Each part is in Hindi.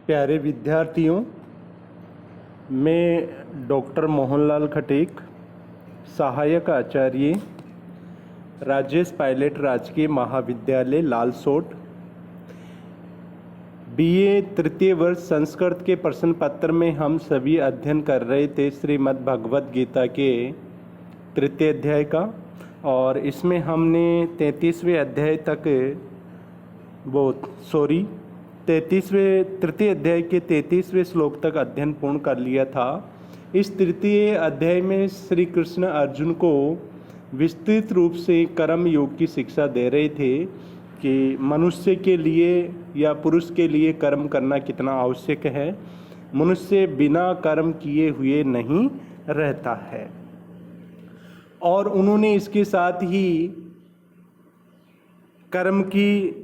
प्यारे विद्यार्थियों, मैं डॉक्टर मोहनलाल खटीक, सहायक आचार्य, राजेश पायलट राजकीय महाविद्यालय लालसोट, बीए तृतीय वर्ष संस्कृत के प्रश्न पत्र में हम सभी अध्ययन कर रहे थे श्रीमद् भगवद गीता के तृतीय अध्याय का। और इसमें हमने 33वें अध्याय तक तृतीय अध्याय के 33वें श्लोक तक अध्ययन पूर्ण कर लिया था। इस तृतीय अध्याय में श्री कृष्ण अर्जुन को विस्तृत रूप से कर्म योग की शिक्षा दे रहे थे कि मनुष्य के लिए या पुरुष के लिए कर्म करना कितना आवश्यक है। मनुष्य बिना कर्म किए हुए नहीं रहता है। और उन्होंने इसके साथ ही कर्म की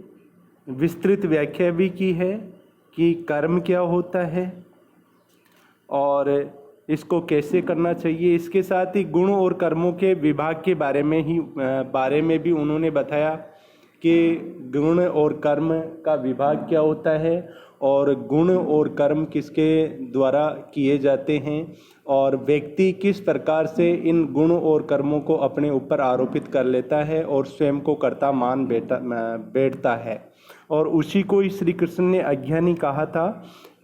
विस्तृत व्याख्या भी की है कि कर्म क्या होता है और इसको कैसे करना चाहिए। इसके साथ ही गुण और कर्मों के विभाग के बारे में भी उन्होंने बताया कि गुण और कर्म का विभाग क्या होता है और गुण और कर्म किसके द्वारा किए जाते हैं और व्यक्ति किस प्रकार से इन गुण और कर्मों को अपने ऊपर आरोपित कर लेता है और स्वयं को कर्ता मान बैठता है। और उसी को ही श्री कृष्ण ने अज्ञानी कहा था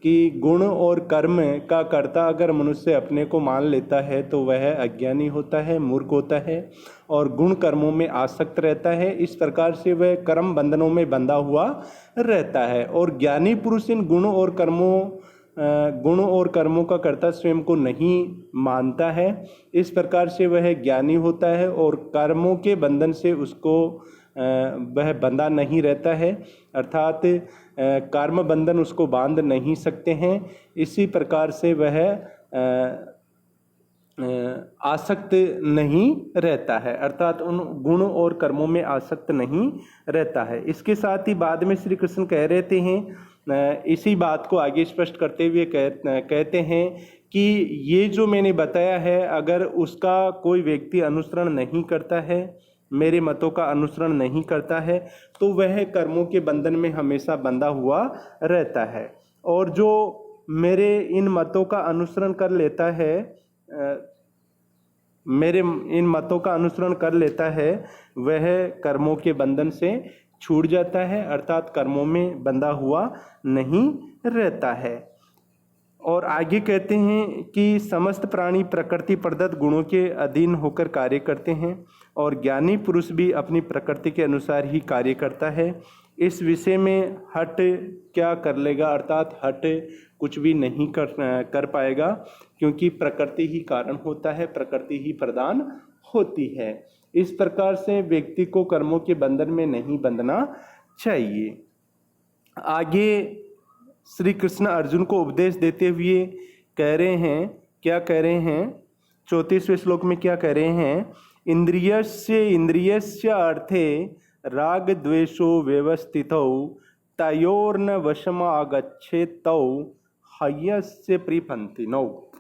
कि गुण और कर्म का कर्ता अगर मनुष्य अपने को मान लेता है तो वह अज्ञानी होता है, मूर्ख होता है और गुण कर्मों में आसक्त रहता है। इस प्रकार से वह कर्म बंधनों में बंधा हुआ रहता है। और ज्ञानी पुरुष इन गुण और कर्मों का कर्ता स्वयं को नहीं मानता है। इस प्रकार से वह ज्ञानी होता है और कर्मों के बंधन से उसको वह बंधा नहीं रहता है, अर्थात कर्म बंधन उसको बांध नहीं सकते हैं। इसी प्रकार से वह आसक्त नहीं रहता है, अर्थात उन गुणों और कर्मों में आसक्त नहीं रहता है। इसके साथ ही बाद में श्री कृष्ण कह रहे हैं, इसी बात को आगे स्पष्ट करते हुए कहते हैं कि ये जो मैंने बताया है अगर उसका कोई व्यक्ति अनुसरण नहीं करता है, मेरे मतों का अनुसरण नहीं करता है, तो वह कर्मों के बंधन में हमेशा बंधा हुआ रहता है। और जो मेरे इन मतों का अनुसरण कर लेता है वह कर्मों के बंधन से छूट जाता है, अर्थात कर्मों में बंधा हुआ नहीं रहता है। और आगे कहते हैं कि समस्त प्राणी प्रकृति प्रदत्त गुणों के अधीन होकर कार्य करते हैं और ज्ञानी पुरुष भी अपनी प्रकृति के अनुसार ही कार्य करता है। इस विषय में हट क्या कर लेगा, अर्थात हट कुछ भी नहीं कर पाएगा, क्योंकि प्रकृति ही कारण होता है, प्रकृति ही प्रदान होती है। इस प्रकार से व्यक्ति को कर्मों के बंधन में नहीं बंधना चाहिए। आगे श्री कृष्ण अर्जुन को उपदेश देते हुए कह रहे हैं, क्या कह रहे हैं, 34वें श्लोक में क्या कह रहे हैं, इंद्रियस्य अर्थे राग द्वेषो व्यवस्थितौ तयोर्न वशमागच्छेतौ ह्यस्य प्रिपन्थिनौ।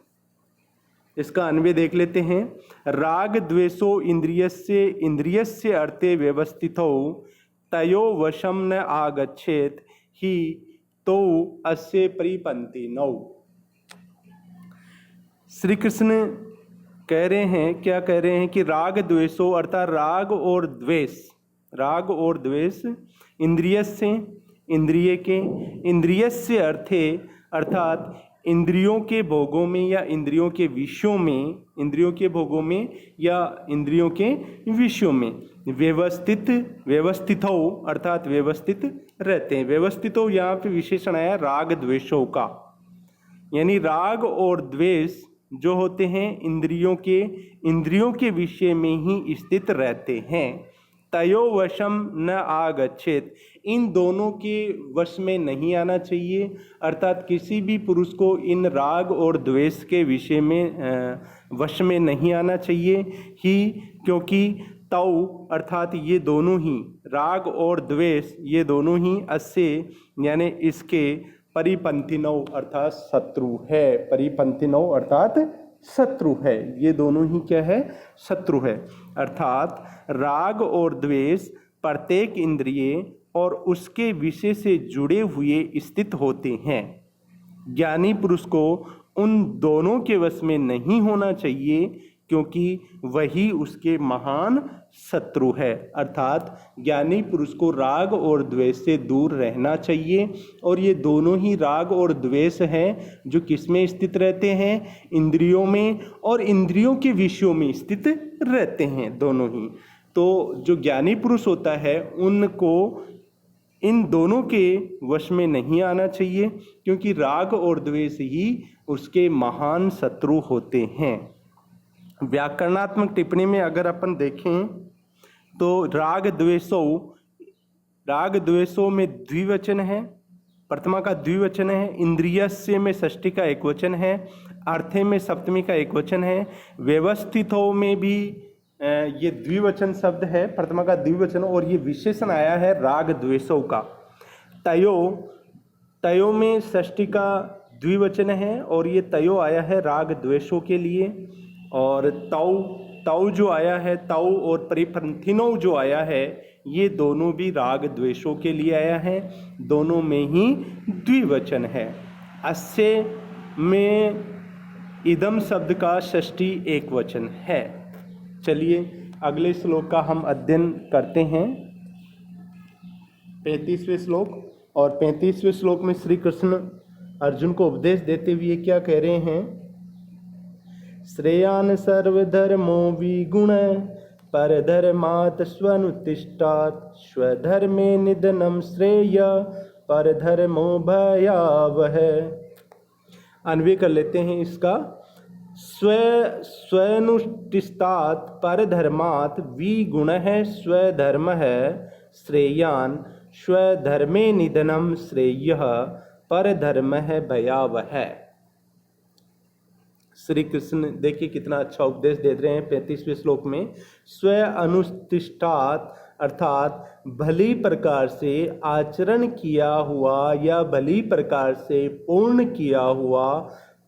इसका अन्वय देख लेते हैं। राग द्वेषो इंद्रियस्य अर्थे व्यवस्थितौ तयो वशम न आगच्छेत ही तो अस्य प्रिपन्थिनौ। श्री कृष्ण कह रहे हैं, क्या कह रहे हैं कि राग द्वेषो अर्थात राग और द्वेष इंद्रियस्य अर्थे अर्थात इंद्रियों के भोगों में या इंद्रियों के विषयों में व्यवस्थित हो, अर्थात व्यवस्थित रहते हैं। व्यवस्थित हो यहाँ पे विशेषण आया राग द्वेषों का, यानी राग और द्वेष जो होते हैं इंद्रियों के विषय में ही स्थित रहते हैं। तयो वशम न आगच्छेत, इन दोनों के वश में नहीं आना चाहिए, अर्थात किसी भी पुरुष को इन राग और द्वेष के विषय में वश में नहीं आना चाहिए ही, क्योंकि तौ अर्थात ये दोनों ही राग और द्वेष ये दोनों ही अस्य यानी इसके परिपंथिनौ अर्थात शत्रु है। परिपंथिनौ अर्थात शत्रु है, ये दोनों ही क्या है, शत्रु है। अर्थात राग और द्वेष प्रत्येक इंद्रिय और उसके विषय से जुड़े हुए स्थित होते हैं। ज्ञानी पुरुष को उन दोनों के वश में नहीं होना चाहिए, क्योंकि वही उसके महान शत्रु है। अर्थात ज्ञानी पुरुष को राग और द्वेष से दूर रहना चाहिए। और ये दोनों ही राग और द्वेष हैं जो किस में स्थित रहते हैं? इंद्रियों में और इंद्रियों के विषयों में स्थित रहते हैं दोनों ही। तो जो ज्ञानी पुरुष होता है उनको इन दोनों के वश में नहीं आना चाहिए, क्योंकि राग और द्वेष ही उसके महान शत्रु होते हैं। व्याकरणात्मक टिप्पणी में अगर अपन देखें तो राग द्वेषों में द्विवचन है, प्रथमा का द्विवचन है, इंद्रियस्य में षष्ठी का एक वचन है, अर्थे में सप्तमी का एक वचन है, व्यवस्थितों में भी ये द्विवचन शब्द है, प्रथमा का द्विवचन, और ये विशेषण आया है राग द्वेषों का। तयो में षष्ठी का द्विवचन है और ये तयो आया है राग द्वेषों के लिए। और तौ जो आया है, तौ और परिपंथिनो जो आया है, ये दोनों भी राग द्वेषों के लिए आया है, दोनों में ही द्विवचन है। अस्य में इदम शब्द का षष्ठी एक वचन है। चलिए अगले श्लोक का हम अध्ययन करते हैं, 35वें श्लोक। और 35वें श्लोक में श्री कृष्ण अर्जुन को उपदेश देते हुए क्या कह रहे हैं? श्रेयान सर्वधर्मो विगुण परधर्मात् स्वनुतिष्ठात् स्वधर्मे निधनं श्रेय परधर्मो भयावह। अन्वय कर लेते हैं इसका। स्वनुतिष्ठात् परधर्मात् विगुणः स्वधर्मः श्रेयान् स्वधर्मे निधनं श्रेयः परधर्मः भयावह। श्री कृष्ण देखिए कितना अच्छा उपदेश दे रहे हैं 35वें श्लोक में। स्व अनुष्ठिष्ठात् अर्थात भली प्रकार से आचरण किया हुआ या भली प्रकार से पूर्ण किया हुआ,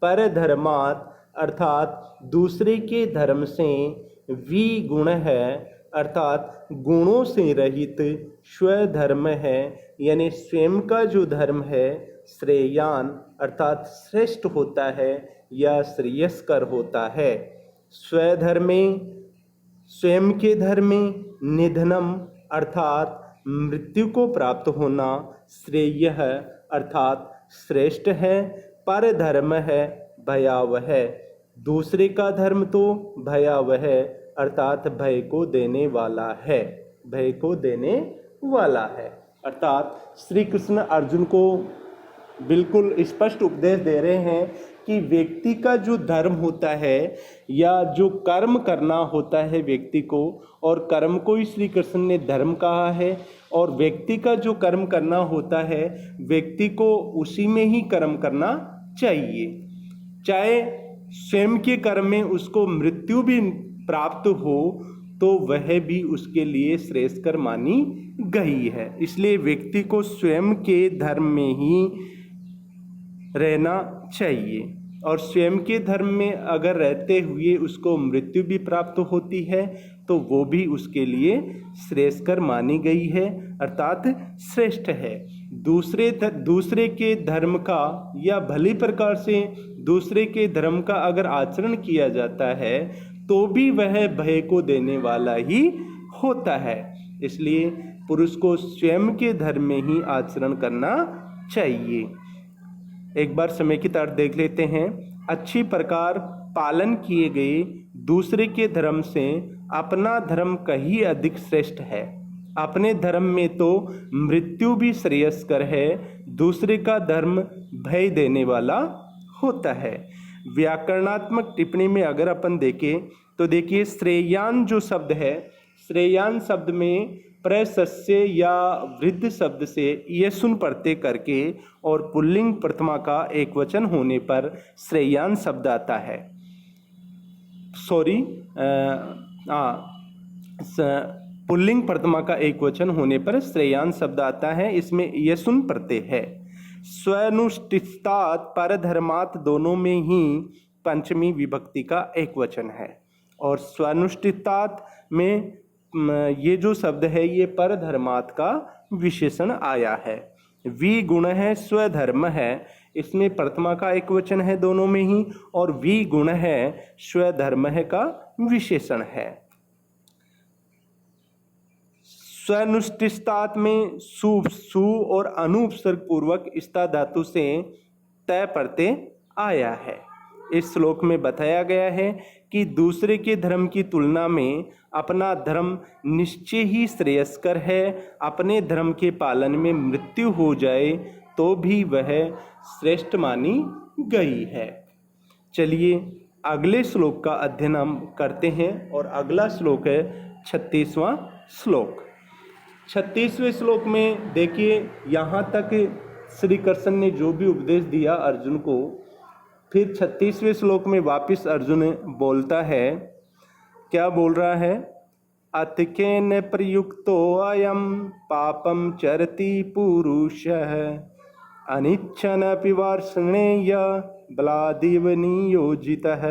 परधर्मात् अर्थात दूसरे के धर्म से, विगुण है अर्थात गुणों से रहित, स्वधर्म है यानी स्वयं का जो धर्म है, श्रेयान अर्थात श्रेष्ठ होता है या श्रेयस्कर होता है। स्वधर्मे स्वयं के धर्म में, निधनम अर्थात मृत्यु को प्राप्त होना, श्रेय अर्थात श्रेष्ठ है, परधर्म है भयावह, दूसरे का धर्म तो भयावह अर्थात भय को देने वाला है, भय को देने वाला है। अर्थात श्री कृष्ण अर्जुन को बिल्कुल स्पष्ट उपदेश दे रहे हैं कि व्यक्ति का जो धर्म होता है या जो कर्म करना होता है व्यक्ति को, और कर्म को ही श्री कृष्ण ने धर्म कहा है, और व्यक्ति का जो कर्म करना होता है व्यक्ति को उसी में ही कर्म करना चाहिए। चाहे स्वयं के कर्म में उसको मृत्यु भी प्राप्त हो तो वह भी उसके लिए श्रेष्ठकर मानी गई है। इसलिए व्यक्ति को स्वयं के धर्म में ही रहना चाहिए, और स्वयं के धर्म में अगर रहते हुए उसको मृत्यु भी प्राप्त होती है तो वो भी उसके लिए श्रेष्ठकर मानी गई है अर्थात श्रेष्ठ है। दूसरे के धर्म का या भली प्रकार से दूसरे के धर्म का अगर आचरण किया जाता है तो भी वह भय को देने वाला ही होता है। इसलिए पुरुष को स्वयं के धर्म में ही आचरण करना चाहिए। एक बार समेकित अर्थ देख लेते हैं। अच्छी प्रकार पालन किए गए दूसरे के धर्म से अपना धर्म कहीं अधिक श्रेष्ठ है। अपने धर्म में तो मृत्यु भी श्रेयस्कर है, दूसरे का धर्म भय देने वाला होता है। व्याकरणात्मक टिप्पणी में अगर अपन देखें तो देखिए श्रेयान जो शब्द है, श्रेयान शब्द में प्रशस्य या वृद्ध शब्द से यशुन प्रत्यय करके और पुल्लिंग प्रथमा का एक वचन होने पर श्रेयान शब्द आता है। पुल्लिंग प्रथमा का एक वचन होने पर श्रेयान शब्द आता है, इसमें यशुन प्रत्यय है। स्वनुष्ठिष्ठात् परधर्मात् दोनों में ही पंचमी विभक्ति का एक वचन है, और स्वनुष्ठिष्ठात् में ये जो शब्द है ये परधर्मात् का विशेषण आया है। विगुण है, स्वधर्म है, इसमें प्रथमा का एक वचन है दोनों में ही, और वी गुण है स्वधर्म का विशेषण है। स्वनुष्ठिस्तात में सु और अनुपसर्ग पूर्वक स्था धातु से तय प्रत्यय आया है। इस श्लोक में बताया गया है कि दूसरे के धर्म की तुलना में अपना धर्म निश्चय ही श्रेयस्कर है। अपने धर्म के पालन में मृत्यु हो जाए तो भी वह श्रेष्ठ मानी गई है। चलिए अगले श्लोक का अध्ययन हम करते हैं, और अगला श्लोक है 36वां श्लोक। 36वें श्लोक में देखिए, यहाँ तक श्री कृष्ण ने जो भी उपदेश दिया अर्जुन को, फिर 36वें श्लोक में वापस अर्जुन बोलता है, क्या बोल रहा है? अतकेन प्रयुक्तो अयम पापम चरति पुरुषः अनिच्छनपि वार्ष्णेय बलादिव नियोजितः।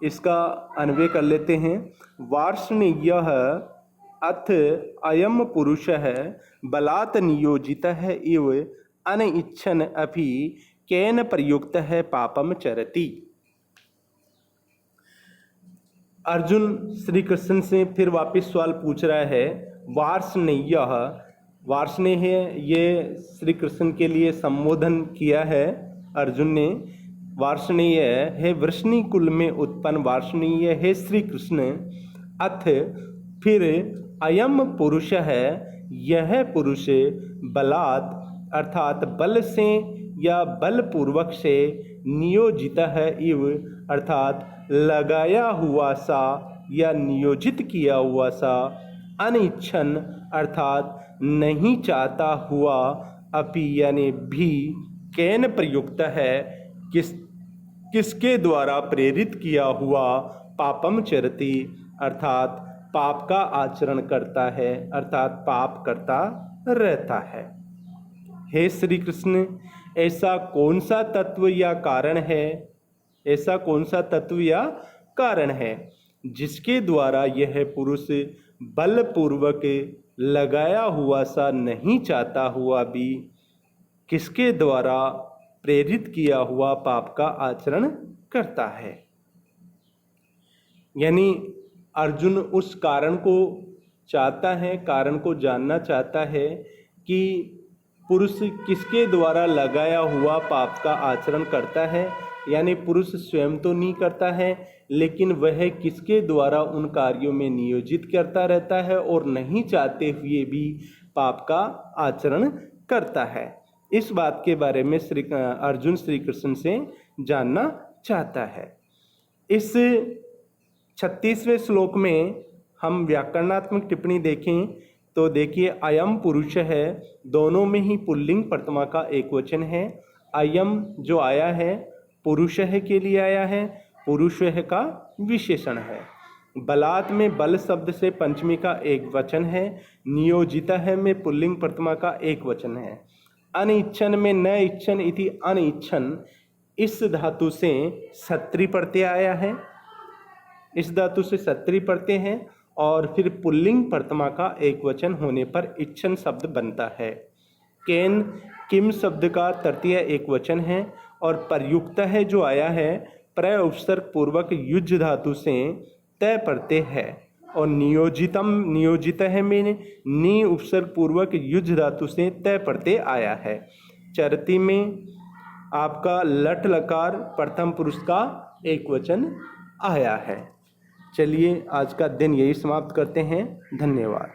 इसका अन्वय कर लेते हैं। वार्ष्णेयः अथ अयम पुरुषः बलात् नियोजितः इव अनिच्छन अपि केन प्रयुक्तः पापम चरति। अर्जुन श्री कृष्ण से फिर वापस सवाल पूछ रहा है। वार्ष्णेयः, वार्ष्णेय ये श्री कृष्ण के लिए संबोधन किया है अर्जुन ने। वार्ष्णेय है वृष्णि कुल में उत्पन्न, वार्ष्णेय है श्री कृष्ण। अथ फिर अयम पुरुष है, यह पुरुष बलात् अर्थात बल से या बलपूर्वक से नियोजित है इव अर्थात लगाया हुआ सा या नियोजित किया हुआ सा, अनिच्छन अर्थात नहीं चाहता हुआ, अपि यानी भी, केन प्रयुक्त है किसके द्वारा प्रेरित किया हुआ, पापम चरति अर्थात पाप का आचरण करता है, अर्थात पाप करता रहता है। हे श्री कृष्ण, ऐसा कौन सा तत्व या कारण है, ऐसा कौन सा तत्व या कारण है जिसके द्वारा यह पुरुष बलपूर्वक लगाया हुआ सा नहीं चाहता हुआ भी, किसके द्वारा प्रेरित किया हुआ पाप का आचरण करता है। यानी अर्जुन उस कारण को चाहता है, कारण को जानना चाहता है कि पुरुष किसके द्वारा लगाया हुआ पाप का आचरण करता है। यानी पुरुष स्वयं तो नहीं करता है, लेकिन वह किसके द्वारा उन कार्यों में नियोजित करता रहता है और नहीं चाहते हुए भी पाप का आचरण करता है। इस बात के बारे में अर्जुन श्री कृष्ण से जानना चाहता है। इस 36वें श्लोक में हम व्याकरणात्मक टिप्पणी देखें तो देखिए, अयम पुरुष है, दोनों में ही पुल्लिंग प्रथमा का एक वचन है। अयम जो आया है पुरुष है के लिए आया है, पुरुष है का विशेषण है। बलात् में बल शब्द से पंचमी का एक वचन है। नियोजिता है में पुल्लिंग प्रथमा का एक वचन है। अनिच्छन में न इच्छन इति अनिच्छन, इस धातु से सत्री प्रत्यय आया है, इस धातु से सत्री प्रत्यय है, और फिर पुल्लिंग प्रथमा का एक वचन होने पर इच्छन शब्द बनता है। केन किम शब्द का तृतीय एक वचन है, और प्रयुक्त है जो आया है प्रय उपसर्ग पूर्वक युज धातु से तय प्रत्यय है, और नियोजितम नियोजित है में नी उपसर्ग पूर्वक युज धातु से तय प्रत्यय आया है। चरती में आपका लट लकार प्रथम पुरुष का एक वचन आया है। चलिए आज का दिन यही समाप्त करते हैं। धन्यवाद।